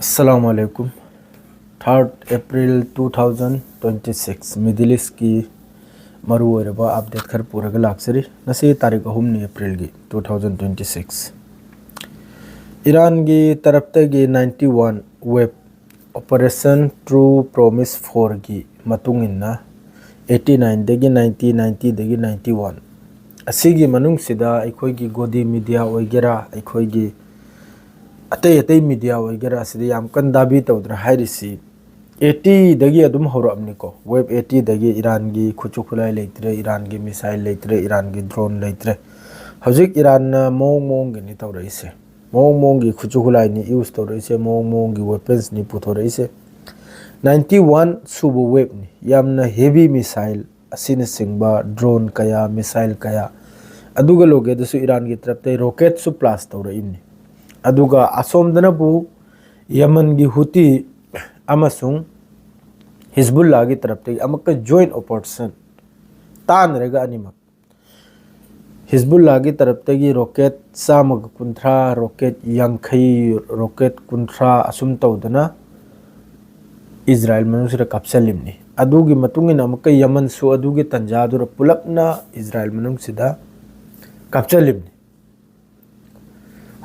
अस्सलामुअलैकुम 3 अप्रैल 2026 middle east की मरुओरबा update खर पूरग लाक्सरी नसे तारीख 3 अप्रैल की 2026 ईरान की तरफ तगी 91 वेब ऑपरेशन ट्रू प्रॉमिस 4 की मतुंग इन्ना 89 दगी 90 90 दगी 91 असीगी मनुंग सिदा अखोई की गोदी मीडिया ओइगेरा अखोई की अतई अतई मीडिया वगैरह से याम कन दाबी तौद्र हाइरिसी 80 दगी अदुम हौरबनिको वेब 80 दगी ईरान की खुचु खुलाई लेत्रे ईरान की मिसाइल लेत्रे ईरान की ड्रोन लेत्रे हजिक ईरान मोंग मोंग गिनी तौरइसे मोंग मोंग की खुचु खुलाई नि यूज तौरइसे मोंग मोंग की वेपन्स नि पुथोरइसे 91 सुबु वेब नि यामना हेवी मिसाइल असिन सिंगबा ड्रोन कया मिसाइल कया अदुगा लोगे दसु ईरान की तरफ ते रॉकेट सु प्लास तौरइनि अदुगा असोमदनबु यमन की हुती अमसुंग हिजबुल्लाह की तरफ ते अमक जॉइंट ऑपरेशन तान रेगा अनिमक हिजबुल्लाह की तरफ ते की रॉकेट सामग कुंथ्रा रॉकेट यंखई रॉकेट कुंथ्रा असुम तौदना इजराइल मनुसर कप्सलिमनी अदुगी मतुंगिन अमक यमन सु अदुगी तंजादुर पुलपना इजराइल मनुसिदा कप्सलिमनी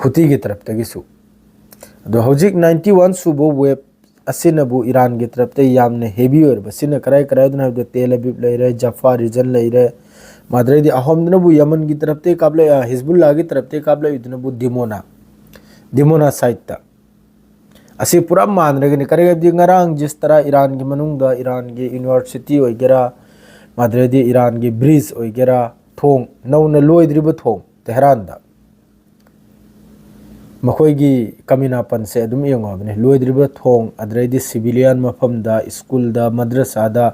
हुती की तरफ तगिसु दो हौजिक 91 सुबो वेब असिनबु ईरान की तरफ ते यामने हेवी और बसिन कराय कराय दन हबदे तेल अबीब लेरे जफा रीजन लेरे मादरेदी अहमदनबु यमन की तरफ ते काबले हिजबुल्लाह की तरफ ते काबले इदनबु दिमोना साइट ता असि पूरा मान रगनि करे दी ngarang जिस तरह ईरान की मनुंगदा ईरान की यूनिवर्सिटी ओइगेरा मादरेदी ईरान की ब्रिज ओइगेरा थोंग नौना लोइद्रिबो थोंग तेहरान दा मखोईगी कमीनापन से अदुम यंगोबने लोइद्रिबा थोंग अद्रेदी सिविलियन मफमदा स्कूल दा मद्रसा दा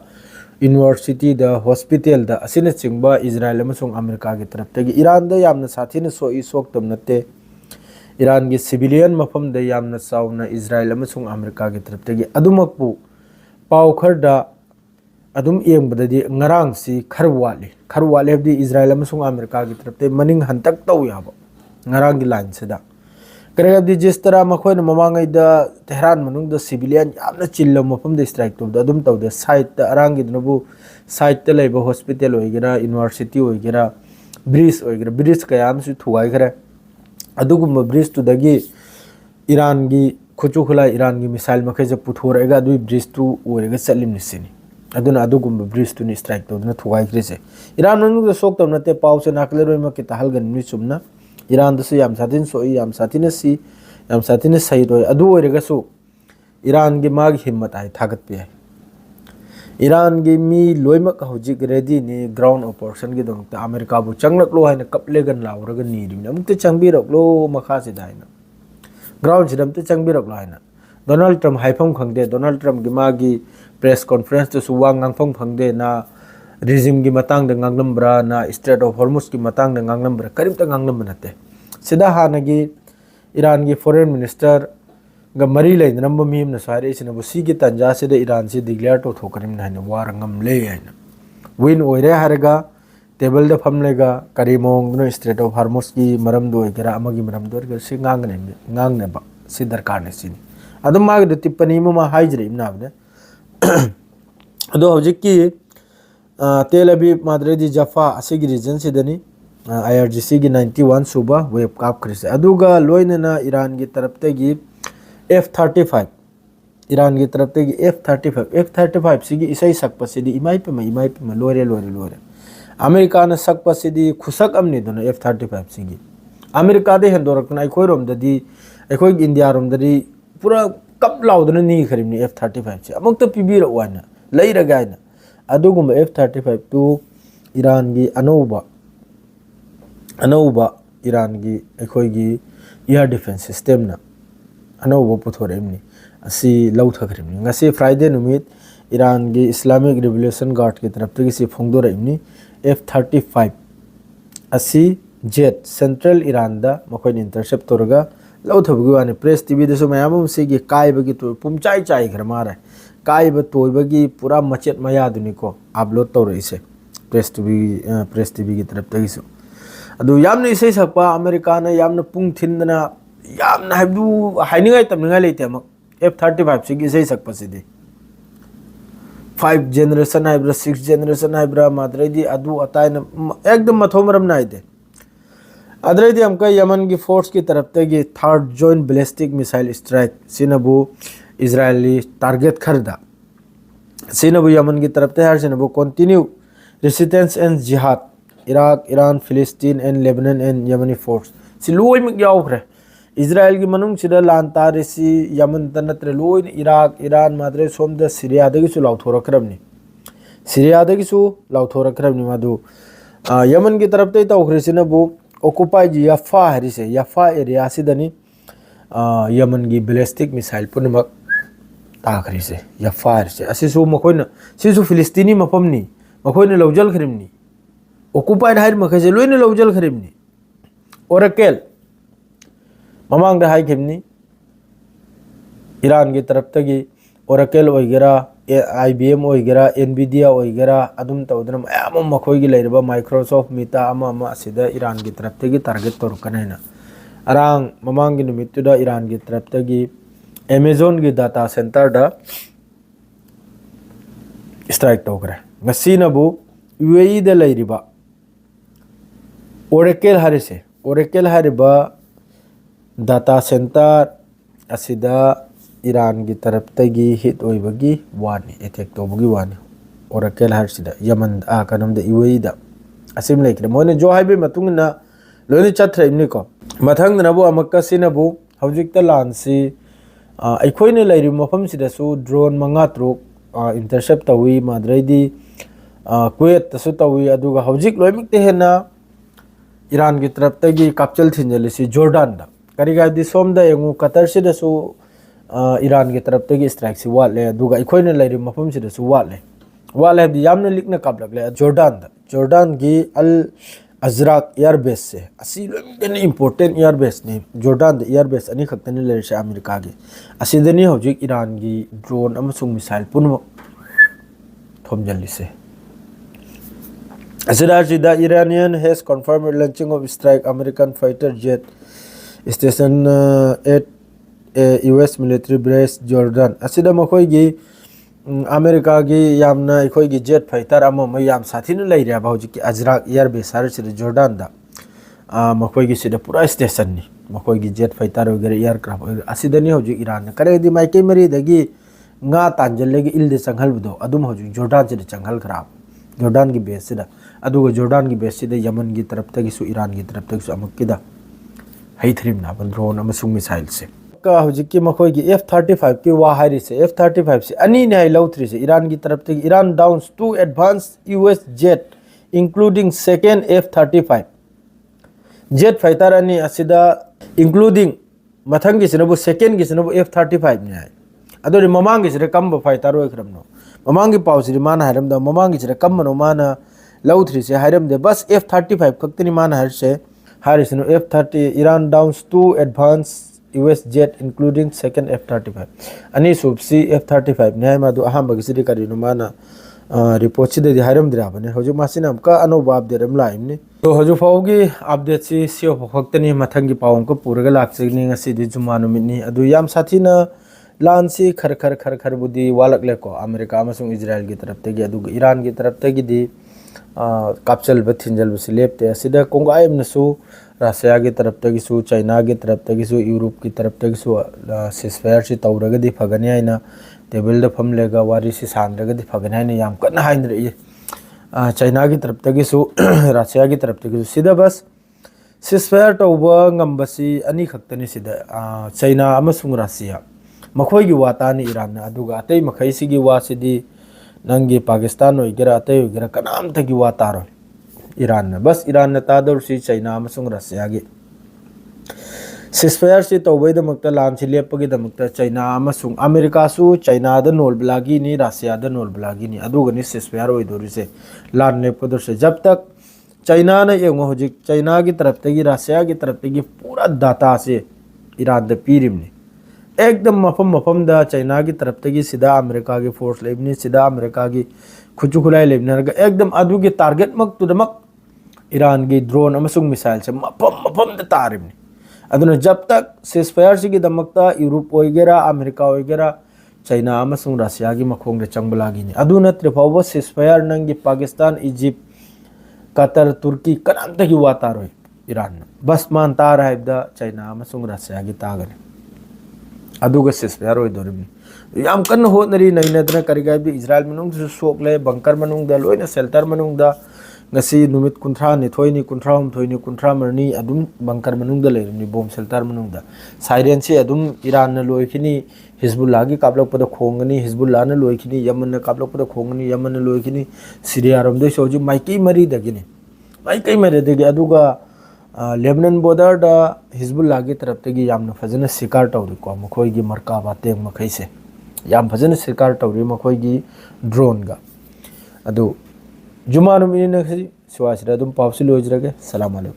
यूनिवर्सिटी दा हॉस्पिटल दा असिन चिंगबा इजराइल अमसुंग अमेरिका की तरफ तगी ईरान दा यामना साथीन सोई सोक्तम नते ईरान की सिविलियन मफम दा यामना साउना इजराइल अमसुंग अमेरिका की तरफ तगी अदुमकपु पाव खरदा अदुम यंगबददी ngarang si खरवाले हबदी इजराइल अमसुंग अमेरिका की तरफ ते मनिंग हंतक तौ याबो ngarang की लाइन सेदा करेगदी जिस तरह मखोन ममांगैदा तेहरान मनुंग द सिविलियन यामना चिल्लो मफम द स्ट्राइक तौद अदुम तौद साइट द अरांगी दनबु साइट त लेबो हॉस्पिटल ओइगेरा यूनिवर्सिटी ओइगेरा ब्रिज कयाम सु थुगाई खरे अदुगुम ब्रिज तु दगी ईरान की खुचु खुला ईरान की मिसाइल मखे जे पुथोरेगा दुई ब्रिज तु ओरेगा चलिम निसिनी अदुना अदुगुम ब्रिज तु नि स्ट्राइक तौदना थुगाई खरेसे ईरान मनुंग द सोक तौन नते पाउ से नाकले रोय मके तहलगन नि सुमना ईरान दसु याम साथिन सोई याम साथिन सी याम साथिन सही रोय अदु ओरेगसु ईरान की माग हिम्मत आय थागत पे है ईरान की मी लोइमक हौजिक रेडी नि ग्राउंड ऑपरेशन की दंग अमेरिका बु चंगलकलो हाइन कपलेगन लावरग नीरिम अमुक चंगबिरकलो मखा से दाइना ग्राउंड सिदम ते चंगबिरकलो हाइन डोनाल्ड ट्रम्प हाइफम खंगदे डोनाल्ड ट्रम्प की मागी प्रेस कॉन्फ्रेंस तो सुवांग गांगफम खंगदे ना रिजिम की मतंग गांगलम्ब्रा ना स्ट्रेट ऑफ हॉर्मुज की मतंग गांगलम्ब्रा करीब गांगलम नते सिदा हानगी ईरान की फॉरेन मिनिस्टर ग मरी लेनरम मीम न सारे इसने सी की तंजा से ईरान से डिक्लेयर तो थोकरिम न वार ngam ले है विन ओइरे हरगा टेबल द फमलेगा करीमोंग नो स्ट्रेट ऑफ हॉर्मुज की मरम दो गेरा अमगी मरम दो गे से ngang ne ba si darkar ne sin adum mag de tippani ma haijre imnabne ado hojik ki तेल अबीब मादरेदी जफा असिगी रीजन सिदनी IRGC की 91 सुबह वेब काप खरिसे अदुगा लोइनना ईरान की तरफ तगी F-35 ईरान की तरफ तगी F-35 सिगी इसई सकपसिदी इमाई पे लोरे अमेरिका न सकपसिदी खुसक अमनी दोनो F-35 सिगी अमेरिका दे हेंदोरकना अखोय रोमददी अखोय इंडिया रोमददी पूरा कप लाउदना नी खरिमनी F-35 से अमुक तो पिबीर वाना लैरगायना अदुगुम F-35 तो ईरान की अनौबा ईरान की अखोई की एयर डिफेंस सिस्टम ना अनौबा पुथोरेमनी असी लौथखरिमनी ngasi फ्राइडे नुमित ईरान की इस्लामिक रिवोल्यूशन गार्ड की तरफ से फोंगदोरेमनी F-35 असी जेट सेंट्रल ईरान दा मखोइन इंटरसेप्ट तोरगा लौथबगु वाने प्रेस टीवी दसु मयाम सिगी कायबगी तो पुमचाई चाई घर मारे कायब तोयबगी पूरा मचेत मयादुनिको अपलोड तौरइसे प्रेस टीवी की तरफ तगिसु अदु यामने इसै सकपा अमेरिका ने यामने पुंग थिंदना यामने हाइबदु हाइनिंगाय तमनिंगाय लेते अमक F-35 सिगी इसे सकपसिदी 5 generation हाइब्रा 6 generation हाइब्रा माद्रेदी अदु अताय एकदम मथोमरम नाइदे अदरेदी हमका यमन की फोर्स की तरफ तक third joint ballistic missile strike सिनबु इजरायली टारगेट खरदा सिनबु यमन की तरफ हर सिनबु कंटिन्यू रेसिस्टेंस एंड जिहाद इराक ईरान फिलिस्तीन and Lebanon and Yemeni force सि लोय मक यावख्रे इजराइल की मनुंग सिदा लान तारेसी यमन तनत्रे लोय इराक ईरान माद्रे सोमदा सीरिया दगिसु लाउथोरखरबनी सीरिया दगिसु लाउथोरखरबनी मादु यमन की तरफ तौख्रे सिनबु ऑक्युपाई जी याफा हरिसे याफा एरिया सिदनी यमन की बैलिस्टिक मिसाइल पुनमक ताखरिसे याफा हरिसे असिसु मखोइना सिसु फिलिस्तीनी मफमनी मखोइना लौजल खरिमनी ऑक्युपाइड हाइर मखैसे लोइना लौजल खरिमनी ओरेकल ममांग हाई खिमनी ईरान की तरफ तगी ओरेकल होइगेरा IBM होइगेरा NVIDIA होइगेरा अदुम तौदना मयाम मखोइगी लेरबा माइक्रोसॉफ्ट मिता अमा असिदा ईरान की तरफ तगी टारगेट तोरकनेना अरांग ममांग की निमित्तुदा ईरान की तरफ तगी Amazon की डाटा सेंटर दा स्ट्राइक तोकरे ngasiनाबु UAE दा लेरिबा ओरेकल हारिसे ओरेकल हारिबा डाटा सेंटर असिदा ईरान की तरफ तगी हिट होइबगी वानी अटैक तोबगी वानी ओरेकल हारिसिदा यमन कनमदा UAE दा असिम लेकरे मोने जो हाइबे मतुंगना लोनि चथ्रेमनिको मथंगनबु अमक्का सिनबु हौजिकता लानसी अखोइने लेरि मफमसिदासु ड्रोन मंगा त्रुक इंटरसेप्ट तवी माद्रेदी कुवेत तसु तवी अदुगा हौजिक लोइमकते हेना ईरान की तरफ तगी कापचल थिंजलिसी जॉर्डन दा करिगादी सोमदा यंगु कतर सिदासु ईरान की तरफ तगी स्ट्राइक से वाले अदुगा अखोइने लेरि मफमसिदासु वाले हबदी यामने लिखना कापलकले जॉर्डन की अल अजराक एयरबेस से असी लोइमकने इंपोर्टेंट एयरबेस ने जॉर्डन एयरबेस अनी खक्तने लेरिसे अमेरिका की असिदनी हौजिक ईरान की ड्रोन अमसुंग मिसाइल पुनम थोमजलिसे the Iranian has confirmed launching of strike American fighter jet station at a US military base Jordan. Asida makoigi America gi yamna ikoigi jet fighter amma yam sathina leira bauji ki Azraq air base har sida Jordan da makoigi sida pura station ni makoigi jet fighter वगैरह aircraft asida ni hoji Iran kare di mai mari dagi nga tanjal gi ilde changhal budo adum hoji Jordan sida changhal kharab Jordan की base सिदा अदुगा Jordan की base सिदा Yemen की तरफ तक सु Iran की तरफ तक सु अमकिदा हाइथ्रिम ना ड्रोन अमसुंग मिसाइल से का हुजिक की मखोय की F-35 की वा हारी से F-35 से अनि ने हाई लौथ्री से ईरान की तरफ तक Iran downs 2 advanced US jet including second F-35 jet fighter अनि असिदा इंक्लूडिंग मथंग की सिनबु सेकंड की सिनबु F-35 ने हाई अदोरि ममांग की सिरे कम फाइटर ओइखरमनो ममांगी पाउसरी माना हायरमदा ममांगी सिरे कम्मनो माना लौथ्री से हायरमदे बस F-35 खक्तनी माना हारसे हारिसनो F-30 Iran downs 2 advance US jet including second F-35 अनि सुबसी F-35 ने मादु अहम बगसिरी करिनो माना रिपोर्ट सिदे हायरमद्रा बने हजु मासिना का अनोबा अपडेट हम लाइमने तो हजु फाउगी अपडेट सी सियो खक्तनी मथंगी पाउंग को पूरगा लाक्सिनी ngasi di जुमानु मिनी अदु याम साथीना लानसी खर खर बुदी वालकले को अमेरिका अमसुंग इजराइल की तरफ तगी अदुग ईरान की तरफ तगी दी कापचल बथिंजल बस लेपते असिदा कोंगायम नसु रशिया की तरफ तगी सु चाइना की तरफ तगी सु यूरोप की तरफ तगी सु सिसफायर से तौरगदी फगने आइना टेबल द फमलेगा वारी से सांद्रगदी फगने आइना याम कन्ना हाइंद्रे ये चाइना की तरफ तगी सु रशिया की तरफ तगी सु सिदा बस सिसफायर तौबा ngambasi ani खक्तनी सिदा चाइना अमसुंग रशिया मखोई वातानी ईरान अदुगा अतै मखैसिगी वासिदी नंगी पाकिस्तान ओइगेरा अतै ओइगेरा कनाम तगी वातारो ईरान बस ईरान तादौरसी चाइना अमसुंग रशिया गी सिसफायर से तौबैदमक्ता लान लेपगीदमक्ता चाइना अमसुंग अमेरिका सु चाइना द नोलबलागी नि रशिया द नोलबलागी नि अदुगनि सिसफायर ओइदोरिसे लान लेपगदोरसे जब तक चाइना ने एंगो होजिक चाइना की तरफ तगी रशिया की तरफ तगी पूरा डाटा से ईरान द पीरिमनि एकदम मफम दा चाइना की तरफ तगी सीधा अमेरिका की फोर्स लेबनी सीधा अमेरिका की खुचु खुलाई लेबनी एकदम अदु की टारगेट मक तुदमक ईरान की ड्रोन अमसुंग मिसाइल से मफम दा तारिमनी अदुना जब तक सीजफायर सिगी दमकता यूरोप ओइगेरा अमेरिका ओइगेरा चाइना अमसुंग रशिया की मखोंग दे चंगबलागिनी अदु नत्रे फावो सीजफायर नंगी पाकिस्तान इजिप्ट कतर तुर्की कनामता की वातारोय ईरान बस मान तार हाइबदा चाइना अमसुंग रशिया की तागने अदुगा सीजफायर ओइदोरिबनी याम कन्न होनरी नैनदना करिगाइबदि इजराइल मनुंग सोकले बंकर मनुंग दा लोइना शेल्टर मनुंग दा ngasi numit kunthra ni thoini kunthra thoini kunthra marni adum bangkar manung da leirni bom shelter manung da siren si adum iran na loikhini hizbullah gi kablok pada khongani hizbullah na loikhini yaman na kablok pada khongani yaman na loikhini syria rom de soji maiki mari da gini maiki mari de aduga lebanon border da hizbullah gi taraf te gi yamna fazana sikar tawri ko makhoi gi marka ba teng makhai se yam fazana sikar tawri makhoi gi drone ga adu जुमा नुमिनी नखसी सुवासिरा दुम पावसी लोजरगे सलाम अलैकुम।